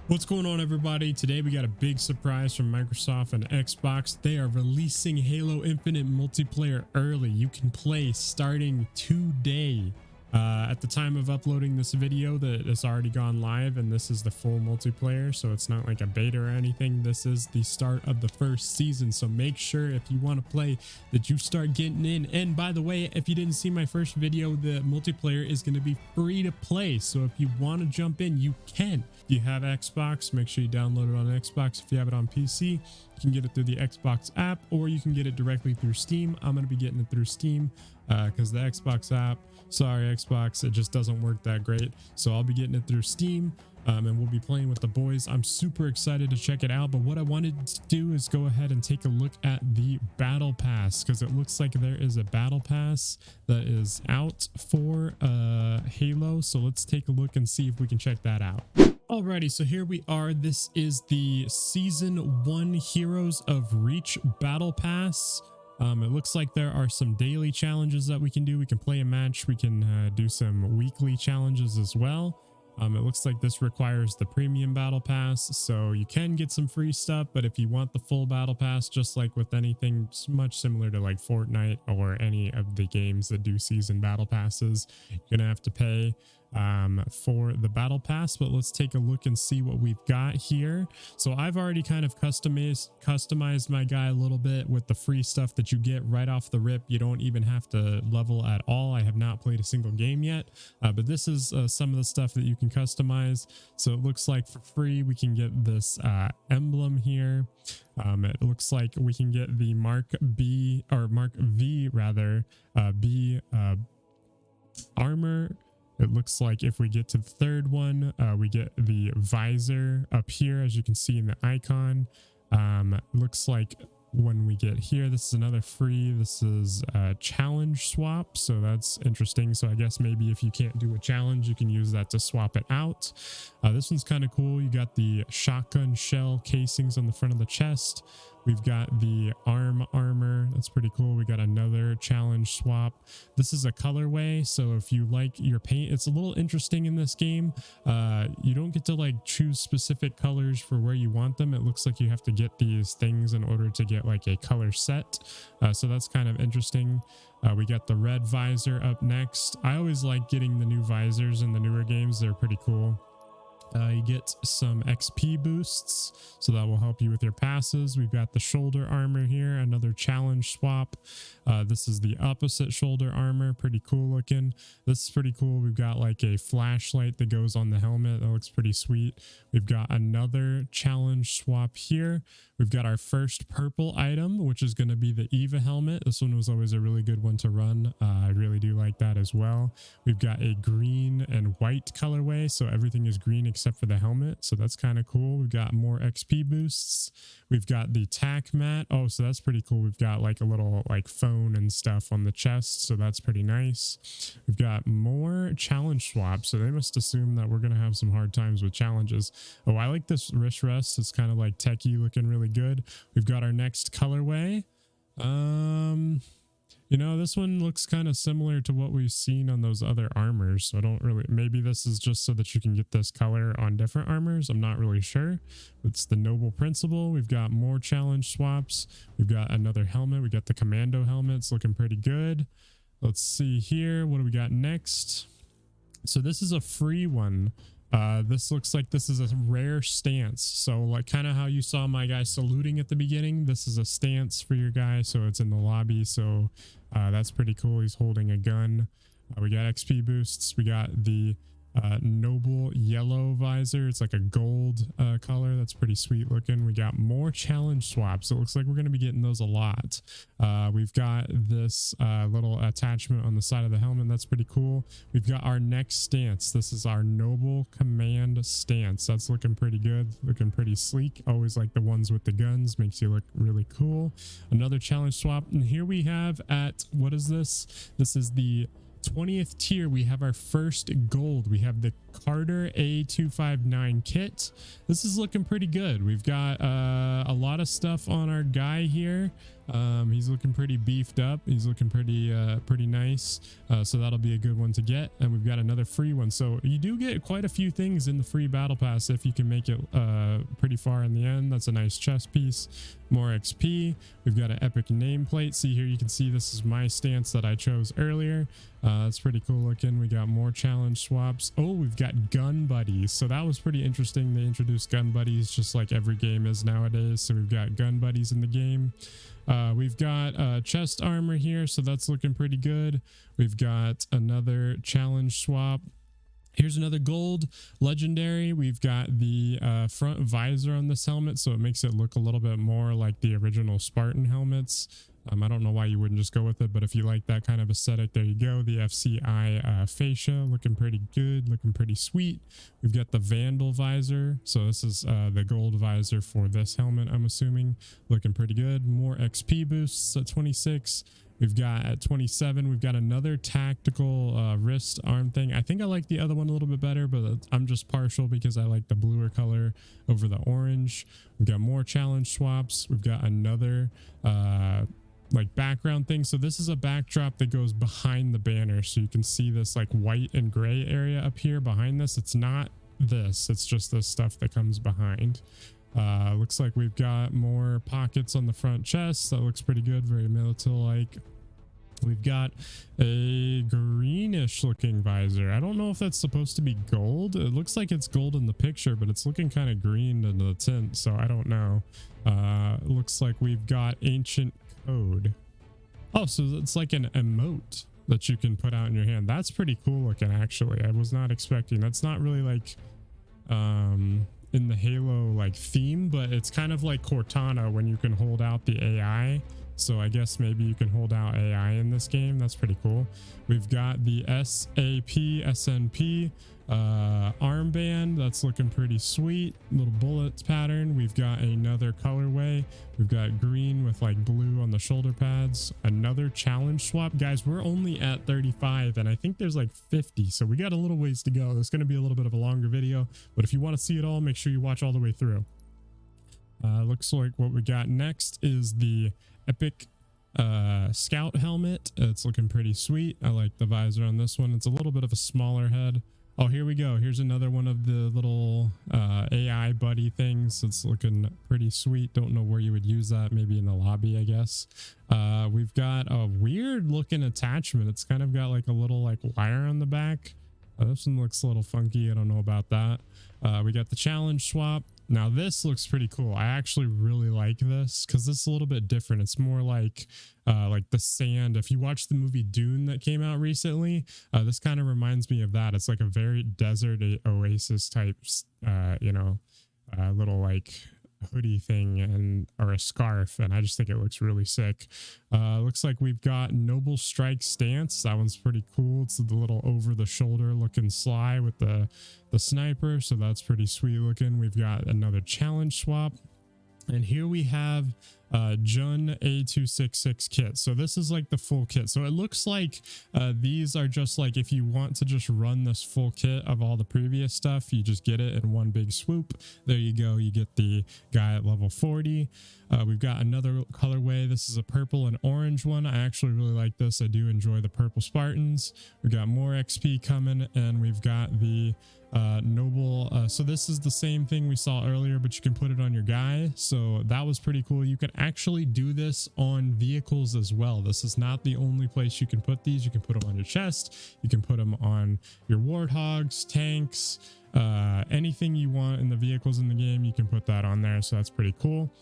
What's going on, everybody? Today we got a big surprise from Microsoft and Xbox. They are releasing Halo Infinite multiplayer early. You can play starting today. At the time of uploading this video, it's already gone live, and this is the full multiplayer, so it's not like a beta or anything. This is the start of the first season, so make sure if you want to play that you start getting in. And by the way, if you didn't see my first video, the multiplayer is going to be free to play, so if you want to jump in, you can. If you have Xbox, make sure you download it on Xbox. If you have it on PC, you can get it through the Xbox app, or you can get it directly through Steam. I'm going to be getting it through Steam because the Xbox app, sorry Xbox, it just doesn't work that great. So I'll be getting it through Steam, and we'll be playing with the boys. I'm super excited to check it out, but what I wanted to do is go ahead and take a look at the battle pass, because it looks like there is a battle pass that is out for Halo. So let's take a look and see if we can check that out. Alrighty, so here we are. This is the Season 1 Heroes of Reach Battle Pass. It looks like there are some daily challenges that we can do. We can play a match. We can do some weekly challenges as well. It looks like this requires the premium battle pass, so you can get some free stuff, but if you want the full battle pass, just like with anything much similar to like Fortnite or any of the games that do season battle passes, you're gonna have to pay for the battle pass. But let's take a look and see what we've got here. So I've already kind of customized my guy a little bit with the free stuff that you get right off the rip. You don't even have to level at all. I have not played a single game yet, but this is some of the stuff that you can customize. So it looks like for free we can get this emblem here. It looks like we can get the Mark V rather B armor. It looks like if we get to the third one, we get the visor up here, as you can see in the icon. Looks like when we get here, this is another free. This is a challenge swap, so that's interesting. So I guess maybe if you can't do a challenge, you can use that to swap it out. This one's kind of cool. You got the shotgun shell casings on the front of the chest. We've got the arm armor. That's pretty cool. We got another challenge swap. This is a colorway, so if you like your paint, it's a little interesting in this game. You don't get to like choose specific colors for where you want them. It looks like you have to get these things in order to get like a color set. So that's kind of interesting. We got the red visor up next. I always like getting the new visors in the newer games. They're pretty cool. You get some XP boosts, so that will help you with your passes. We've got the shoulder armor here, another challenge swap. This is the opposite shoulder armor, pretty cool looking. This is pretty cool. We've got like a flashlight that goes on the helmet. That looks pretty sweet. We've got another challenge swap here. We've got our first purple item, which is going to be the Eva helmet. This one was always a really good one to run. I really do like that as well. We've got a green and white colorway, so everything is green except for the helmet, so that's kind of cool. We've got more XP boosts. We've got the tac mat. Oh, so that's pretty cool. We've got like a little like phone and stuff on the chest, so that's pretty nice. We've got more challenge swaps, so they must assume that we're gonna have some hard times with challenges. Oh, I like this wrist rest. It's kind of like techie looking, really good. We've got our next colorway. You know, this one looks kind of similar to what we've seen on those other armors, so I don't really, maybe this is just so that you can get this color on different armors. I'm not really sure. It's the Noble Principle. We've got more challenge swaps. We've got another helmet. We got the Commando helmet. It's looking pretty good. Let's see here. What do we got next? So this is a free one. This looks like this is a rare stance. So like kind of how you saw my guy saluting at the beginning, this is a stance for your guy. So it's in the lobby. So that's pretty cool. He's holding a gun. We got XP boosts. We got the noble yellow visor. It's like a gold color. That's pretty sweet looking. We got more challenge swaps. It looks like we're going to be getting those a lot. We've got this little attachment on the side of the helmet. That's pretty cool. We've got our next stance. This is our noble command stance. That's looking pretty good, looking pretty sleek. Always like the ones with the guns, makes you look really cool. Another challenge swap, and here we have at, what is this? This is the 20th tier. We have our first gold. We have the Carter A259 kit. This is looking pretty good. We've got a lot of stuff on our guy here. He's looking pretty beefed up. He's looking pretty nice. So that'll be a good one to get. And we've got another free one. So you do get quite a few things in the free battle pass if you can make it pretty far in the end. That's a nice chest piece. More XP. We've got an epic nameplate. See here, you can see this is my stance that I chose earlier. It's pretty cool looking. We got more challenge swaps. Oh, we've got gun buddies. So that was pretty interesting. They introduced gun buddies just like every game is nowadays. So we've got gun buddies in the game. We've got chest armor here, so that's looking pretty good. We've got another challenge swap. Here's another gold legendary. We've got the front visor on this helmet, so it makes it look a little bit more like the original Spartan helmets. I don't know why you wouldn't just go with it, but if you like that kind of aesthetic, there you go. The FCI fascia looking pretty good, looking pretty sweet. We've got the Vandal visor. So this is the gold visor for this helmet, I'm assuming. Looking pretty good. More XP boosts at 26. We've got at 27, we've got another tactical wrist arm thing. I think I like the other one a little bit better, but I'm just partial because I like the bluer color over the orange. We've got more challenge swaps. We've got another like background thing. So this is a backdrop that goes behind the banner, so you can see this like white and gray area up here behind this. It's not this, it's just the stuff that comes behind. Looks like we've got more pockets on the front chest. That looks pretty good, very military like. We've got a greenish looking visor. I don't know if that's supposed to be gold. It looks like it's gold in the picture, but it's looking kind of green in the tint, so I don't know. Looks like we've got ancient code. Oh, so it's like an emote that you can put out in your hand. That's pretty cool looking, actually. I was not expecting. That's not really like in the Halo like theme, but it's kind of like Cortana when you can hold out the AI. So I guess maybe you can hold out AI in this game. That's pretty cool. We've got the SNP armband. That's looking pretty sweet. Little bullets pattern. We've got another colorway. We've got green with like blue on the shoulder pads. Another challenge swap. Guys, we're only at 35 and I think there's like 50. So we got a little ways to go. It's going to be a little bit of a longer video, but if you want to see it all, make sure you watch all the way through. Looks like what we got next is the epic scout helmet. It's looking pretty sweet. I like the visor on this one. It's a little bit of a smaller head. Oh, here we go. Here's another one of the little AI buddy things. It's looking pretty sweet. Don't know where you would use that. Maybe in the lobby, I guess. We've got a weird looking attachment. It's kind of got like a little like wire on the back. This one looks a little funky. I don't know about that. We got the challenge swap. Now this looks pretty cool. I actually really like this because this is a little bit different. It's more like the sand. If you watch the movie Dune that came out recently, this kind of reminds me of that. It's like a very desert oasis type, little like hoodie thing and or a scarf, and I just think it looks really sick. Looks like we've got Noble Strike stance. That one's pretty cool. It's the little over the shoulder looking sly with the sniper, so that's pretty sweet looking. We've got another challenge swap, and here we have Jun A266 kit. So this is like the full kit. So it looks like these are just like, if you want to just run this full kit of all the previous stuff, you just get it in one big swoop. There you go. You get the guy at level 40. We've got another colorway. This is a purple and orange one. I actually really like this. I do enjoy the purple Spartans. We've got more XP coming, and we've got the noble. So this is the same thing we saw earlier, but you can put it on your guy. So that was pretty cool. You can actually do this on vehicles as well. This is not the only place you can put these. You can put them on your chest. You can put them on your warthogs, tanks, anything you want in the vehicles in the game, you can put that on there. So that's pretty cool.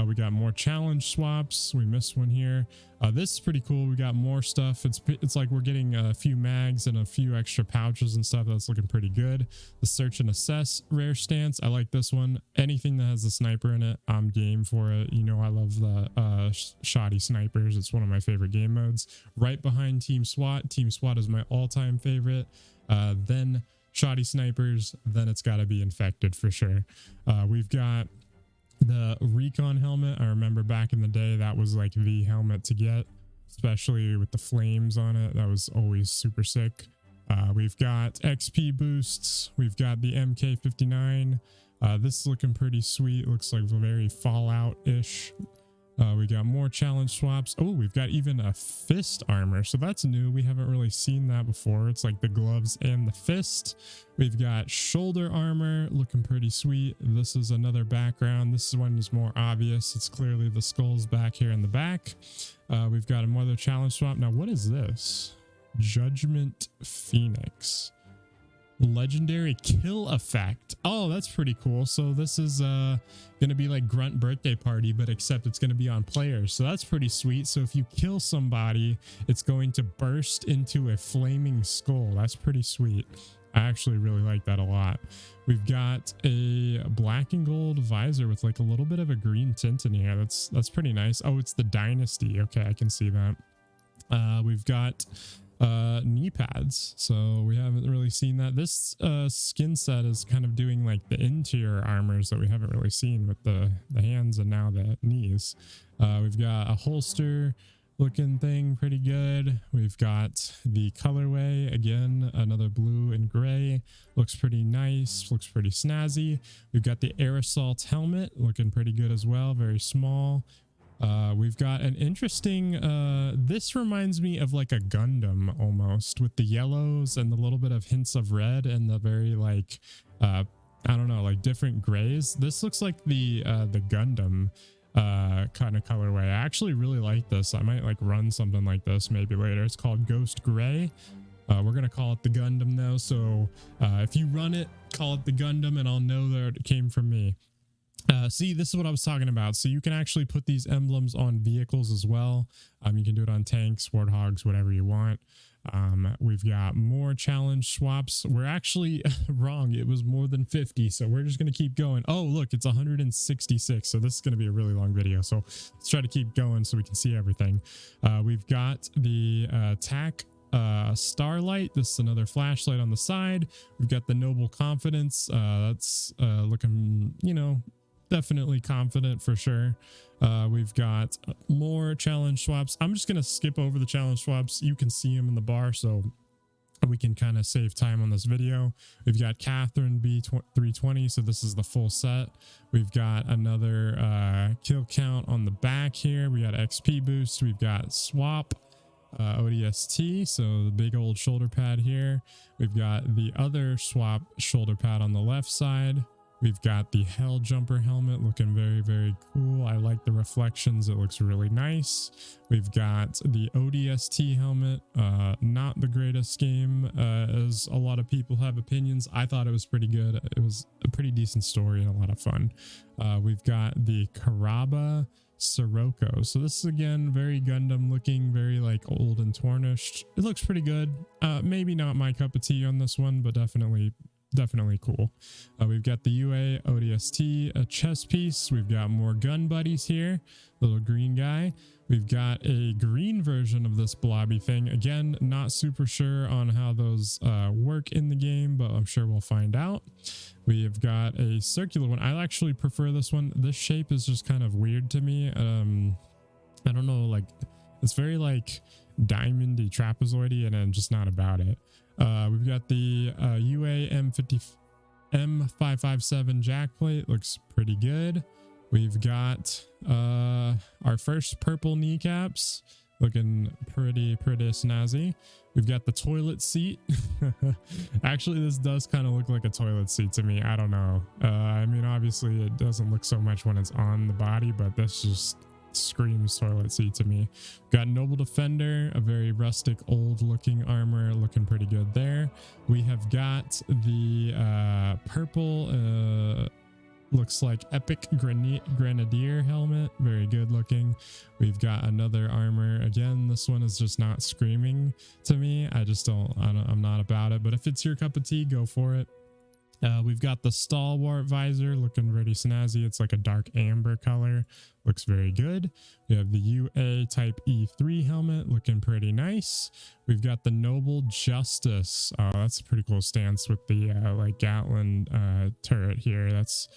We got more challenge swaps. We missed one here. This is pretty cool. We got more stuff. It's like we're getting a few mags and a few extra pouches and stuff. That's looking pretty good. The search and assess rare stance. I like this one. Anything that has a sniper in it, I'm game for it. You know, I love the shoddy snipers. It's one of my favorite game modes. Right behind Team SWAT. Team SWAT is my all-time favorite. Then shoddy snipers, then it's got to be infected for sure. We've got the recon helmet. I remember back in the day that was like the helmet to get, especially with the flames on it. That was always super sick. We've got XP boosts. We've got the MK59. This is looking pretty sweet. Looks like very Fallout-ish. We got more challenge swaps. Oh, we've got even a fist armor, so that's new. We haven't really seen that before. It's like the gloves and the fist. We've got shoulder armor, looking pretty sweet. This is another background. This one is more obvious. It's clearly the skulls back here in the back. We've got another challenge swap. Now, what is this? Judgment Phoenix. Legendary kill effect. Oh, that's pretty cool. So this is gonna be like Grunt birthday party, but except it's gonna be on players, so that's pretty sweet. So if you kill somebody, it's going to burst into a flaming skull. That's pretty sweet. I actually really like that a lot. We've got a black and gold visor with like a little bit of a green tint in here. That's pretty nice. Oh, it's the Dynasty. Okay, I can see that. We've got knee pads, so we haven't really seen that. This skin set is kind of doing like the interior armors that we haven't really seen with the hands and now the knees. We've got a holster looking thing, pretty good. We've got the colorway again, another blue and gray, looks pretty nice, looks pretty snazzy. We've got the air assault helmet looking pretty good as well, very small. We've got an interesting, this reminds me of like a Gundam almost, with the yellows and the little bit of hints of red and the very like, I don't know, like different grays. This looks like the Gundam kind of colorway. I actually really like this. I might like run something like this maybe later. It's called Ghost Gray. We're gonna call it the Gundam though, so if you run it, call it the Gundam and I'll know that it came from me. See, this is what I was talking about. So you can actually put these emblems on vehicles as well. You can do it on tanks, warthogs, whatever you want. We've got more challenge swaps. We're actually wrong. It was more than 50. So we're just going to keep going. Oh, look, it's 166. So this is going to be a really long video. So let's try to keep going so we can see everything. We've got the TAC Starlight. This is another flashlight on the side. We've got the Noble Confidence. That's looking, you know, definitely confident for sure. We've got more challenge swaps. I'm just gonna skip over the challenge swaps. You can see them in the bar, so we can kind of save time on this video. We've got Catherine B320, so this is the full set. We've got another kill count on the back here. We got XP boost. We've got swap, ODST, so the big old shoulder pad here. We've got the other swap shoulder pad on the left side. We've got the Hell Jumper helmet looking very, very cool. I like the reflections. It looks really nice. We've got the ODST helmet. Not the greatest game, as a lot of people have opinions. I thought it was pretty good. It was a pretty decent story and a lot of fun. We've got the KARABA SIROCCO. So this is again very Gundam looking, very like old and tarnished. It looks pretty good. Maybe not my cup of tea on this one, but definitely cool. We've got the UA ODST, a chest piece. We've got more gun buddies here, little green guy. We've got a green version of this blobby thing. Again, not super sure on how those work in the game, but I'm sure we'll find out. We have got a circular one. I actually prefer this one. This shape is just kind of weird to me. I don't know, like it's very like diamondy trapezoidy, and I'm just not about it. We've got the UA M557 jack plate, looks pretty good. We've got our first purple kneecaps, looking pretty snazzy. We've got the toilet seat. Actually, this does kind of look like a toilet seat to me. I don't know. I mean, obviously it doesn't look so much when it's on the body, but this just screams toilet seat to me. Got Noble Defender, a very rustic old looking armor, looking pretty good there. We have got the purple looks like epic grenadier helmet, very good looking. We've got another armor. Again, this one is just not screaming to me. I'm not about it, but if it's your cup of tea, go for it. We've got the Stalwart visor, looking pretty snazzy. It's like a dark amber color, looks very good. We have the UA type E3 helmet, looking pretty nice. We've got the Noble Justice. That's a pretty cool stance with the like Gatling turret here. That's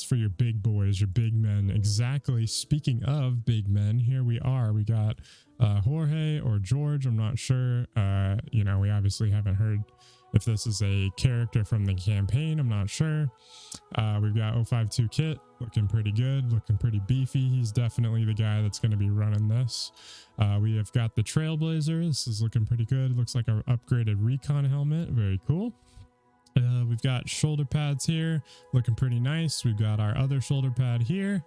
for your big boys, your big men. Exactly. Speaking of big men, here we are. We got Jorge or George, I'm not sure. You know, we obviously haven't heard if this is a character from the campaign, I'm not sure. We've got 052 Kit looking pretty good, looking pretty beefy. He's definitely the guy that's going to be running this. We have got the Trailblazer. This is looking pretty good. Looks like our upgraded recon helmet. Very cool. We've got shoulder pads here looking pretty nice. We've got our other shoulder pad here.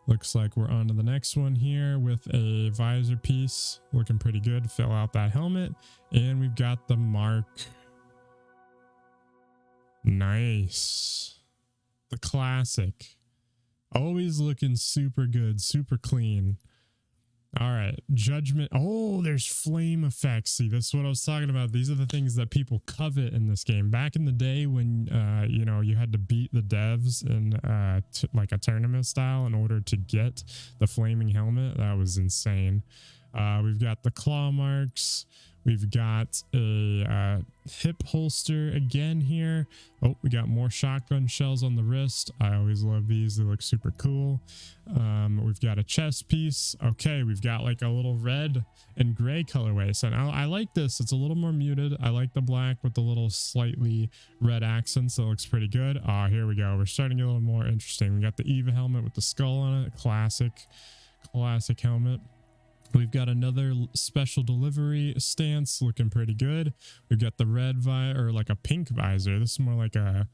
Looks like we're on to the next one here with a visor piece looking pretty good. Fill out that helmet. And we've got the mark. Nice. The classic. Always looking super good, super clean. All right, judgment. Oh, there's flame effects. See, that's what I was talking about. These are the things that people covet in this game. Back in the day when, you know, you had to beat the devs in like a tournament style in order to get the flaming helmet. That was insane. We've got the claw marks. We've got a hip holster again here. Oh, we got more shotgun shells on the wrist. I always love these. They look super cool. We've got a chest piece. Okay, we've got like a little red and gray colorway. So now I like this. It's a little more muted. I like the black with the little slightly red accents. That looks pretty good. Ah, here we go. We're starting to get a little more interesting. We got the Eva helmet with the skull on it. Classic helmet. We've got another special delivery stance looking pretty good. We've got the red or like a pink visor. This is more like a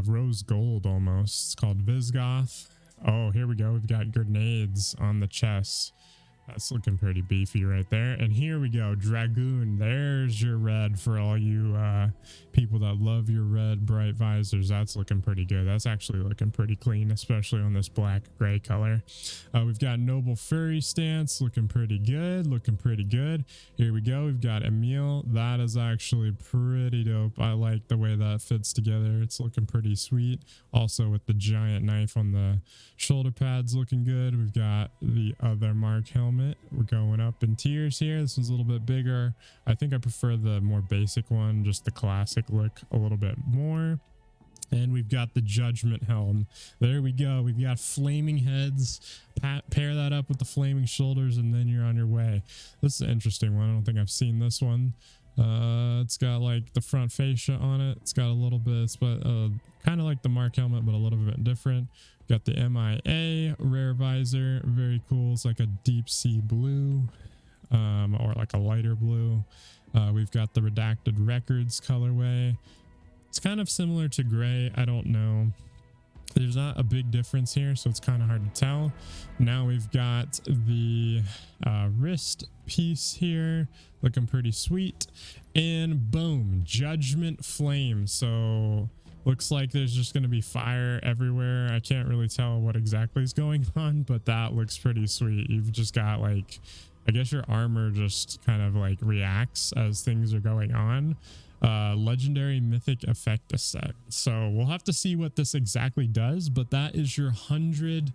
rose gold almost. It's called Visigoth. Oh, here we go. We've got grenades on the chest. That's looking pretty beefy right there. And here we go, Dragoon. There's your red for all you people that love your red bright visors. That's looking pretty good. That's actually looking pretty clean, especially on this black gray color. We've got Noble Furry stance looking pretty good, looking pretty good. Here we go. We've got Emil. That is actually pretty dope. I like the way that fits together. It's looking pretty sweet. Also with the giant knife on the shoulder pads looking good. We've got the other Mark helmet. We're going up in tiers here. This one's a little bit bigger. I think I prefer the more basic one, just the classic look a little bit more. And we've got the Judgment helm. There we go. We've got flaming heads. Pair that up with the flaming shoulders and then you're on your way. This is an interesting one. I don't think I've seen this one. It's got like the front fascia on it. It's got a little bit, but kind of like the Mark helmet, but a little bit different. Got the MIA rare visor. Very cool. It's like a deep sea blue, or like a lighter blue. We've got the Redacted Records colorway. It's kind of similar to gray. I don't know. There's not a big difference here, so it's kind of hard to tell. Now we've got the wrist piece here looking pretty sweet. And boom, Judgment Flame. So looks like there's just going to be fire everywhere. I can't really tell what exactly is going on, but that looks pretty sweet. You've just got like, I guess your armor just kind of like reacts as things are going on. Legendary mythic effect set. So we'll have to see what this exactly does, but that is your 100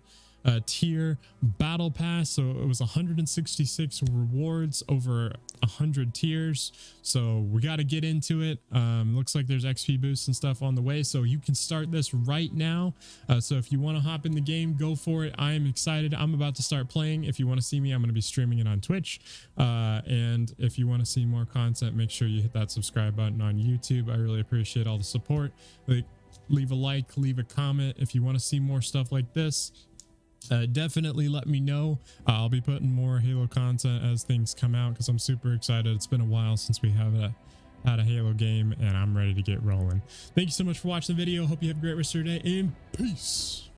tier battle pass. So it was 166 rewards over 100 tiers. So we got to get into it. Looks like there's XP boosts and stuff on the way, so you can start this right now. So if you want to hop in the game, go for it. I am excited. I'm about to start playing. If you want to see me, I'm going to be streaming it on Twitch. And if you want to see more content, make sure you hit that subscribe button on YouTube. I really appreciate all the support. Leave a like, leave a comment if you want to see more stuff like this. Definitely let me know. I'll be putting more Halo content as things come out because I'm super excited. It's been a while since we have had a Halo game and I'm ready to get rolling. Thank you so much for watching the video. Hope you have a great rest of your day and peace.